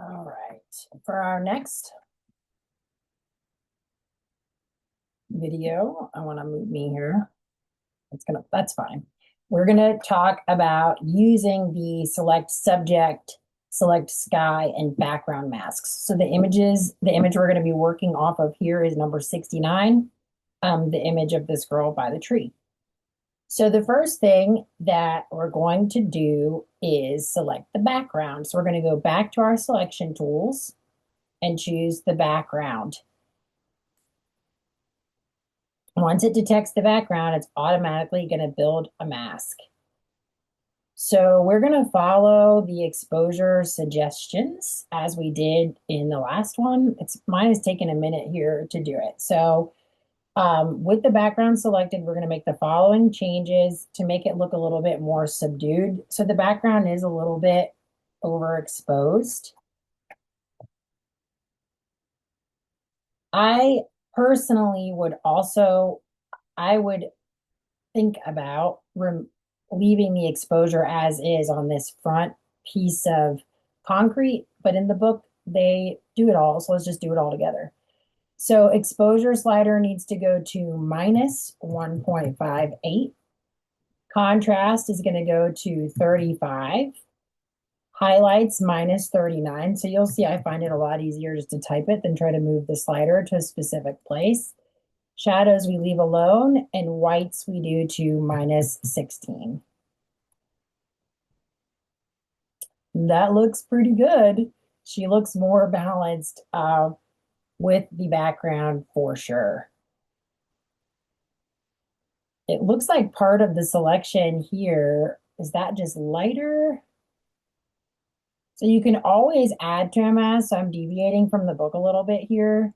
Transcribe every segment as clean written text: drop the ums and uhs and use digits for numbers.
All right, for our next video, I want to move me here. That's fine. We're gonna talk about using the select subject, select sky, and background masks. So the image we're gonna be working off of here is number 69, the image of this girl by the tree. So the first thing that we're going to do is select the background. So we're going to go back to our selection tools and choose the background. Once it detects the background, it's automatically going to build a mask. So we're going to follow the exposure suggestions as we did in the last one. Mine is taking a minute here to do it. So with the background selected, we're going to make the following changes to make it look a little bit more subdued. So the background is a little bit overexposed. I personally I would think about leaving the exposure as is on this front piece of concrete, but in the book, they do it all. So let's just do it all together. So exposure slider needs to go to minus 1.58. Contrast is going to go to 35. Highlights minus 39. So you'll see I find it a lot easier just to type it than try to move the slider to a specific place. Shadows we leave alone, and whites we do to minus 16. That looks pretty good. She looks more balanced with the background for sure. It looks like part of the selection here, is that just lighter? So you can always add to a mask. So I'm deviating from the book a little bit here.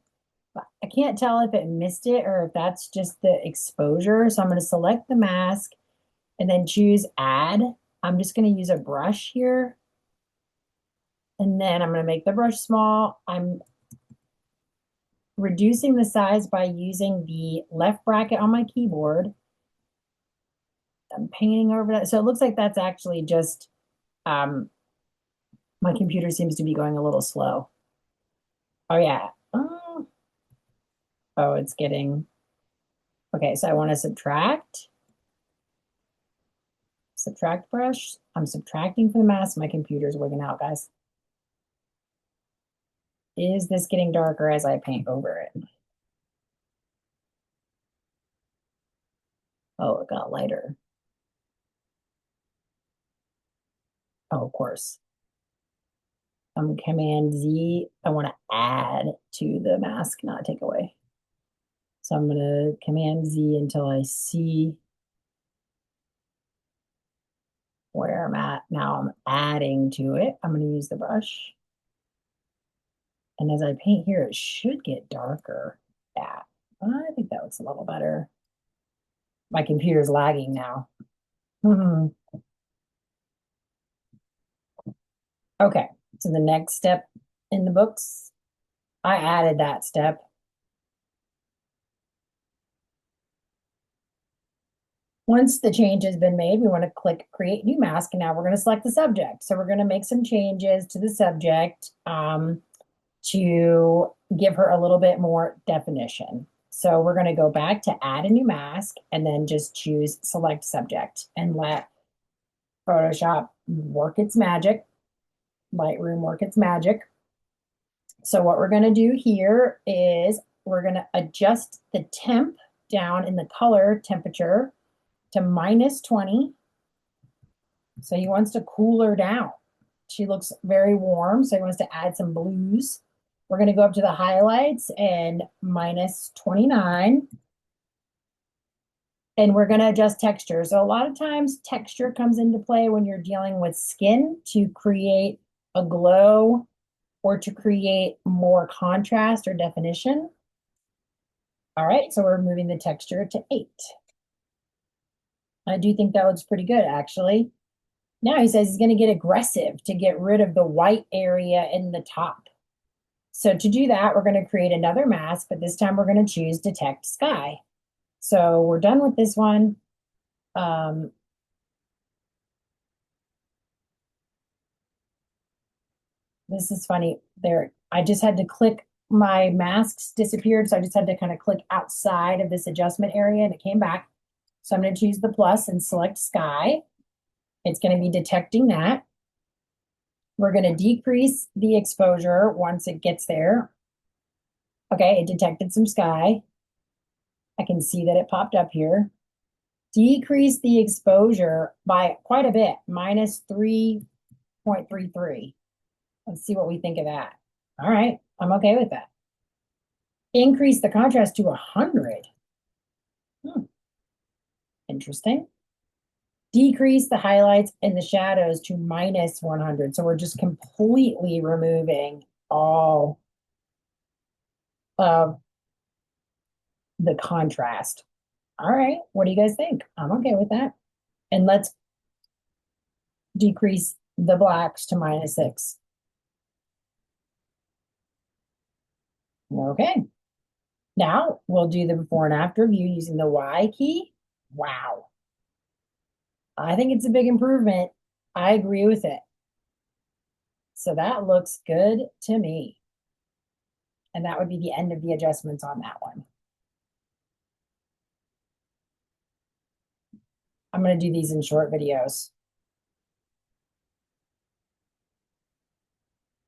I can't tell if it missed it or if that's just the exposure. So I'm going to select the mask and then choose add. I'm just going to use a brush here. And then I'm going to make the brush small. I'm reducing the size by using the left bracket on my keyboard. I'm painting over that. So it looks like that's actually just, my computer seems to be going a little slow. Oh yeah. Oh, it's getting, okay, so I want to subtract brush. I'm subtracting from the mask. My computer's wigging out, guys. Is this getting darker as I paint over it? Oh, it got lighter. Oh, of course. Command Z. I want to add to the mask, not take away. So I'm going to Command Z until I see where I'm at. Now I'm adding to it. I'm going to use the brush. And as I paint here, it should get darker. Yeah, I think that looks a little better. My computer's lagging now. Okay, so the next step in the books, I added that step. Once the change has been made, we want to click Create New Mask, and now we're going to select the subject. So we're going to make some changes to the subject to give her a little bit more definition. So we're going to go back to Add a New Mask, and then just choose Select Subject, and let Photoshop work its magic, Lightroom work its magic. So what we're going to do here is we're going to adjust the temp down in the color temperature to minus 20. So he wants to cool her down. She looks very warm, so he wants to add some blues. We're going to go up to the highlights and minus 29. And we're going to adjust texture. So a lot of times texture comes into play when you're dealing with skin to create a glow or to create more contrast or definition. All right, so we're moving the texture to 8. I do think that looks pretty good, actually. Now he says he's going to get aggressive to get rid of the white area in the top. So to do that, we're going to create another mask, but this time we're going to choose Detect Sky. So we're done with this one. this is funny. There, I just had to click, my masks disappeared, so I just had to kind of click outside of this adjustment area and it came back. So I'm going to choose the plus and select sky. It's going to be detecting that. We're going to decrease the exposure once it gets there. Okay, it detected some sky. I can see that it popped up here. Decrease the exposure by quite a bit, minus 3.33. Let's see what we think of that. All right, I'm okay with that. Increase the contrast to 100. Interesting. Decrease the highlights and the shadows to minus 100. So we're just completely removing all of the contrast. All right, what do you guys think? I'm okay with that. And let's decrease the blacks to -6. Okay. Now we'll do the before and after view using the Y key. Wow. I think it's a big improvement. I agree with it. So that looks good to me. And that would be the end of the adjustments on that one. I'm going to do these in short videos.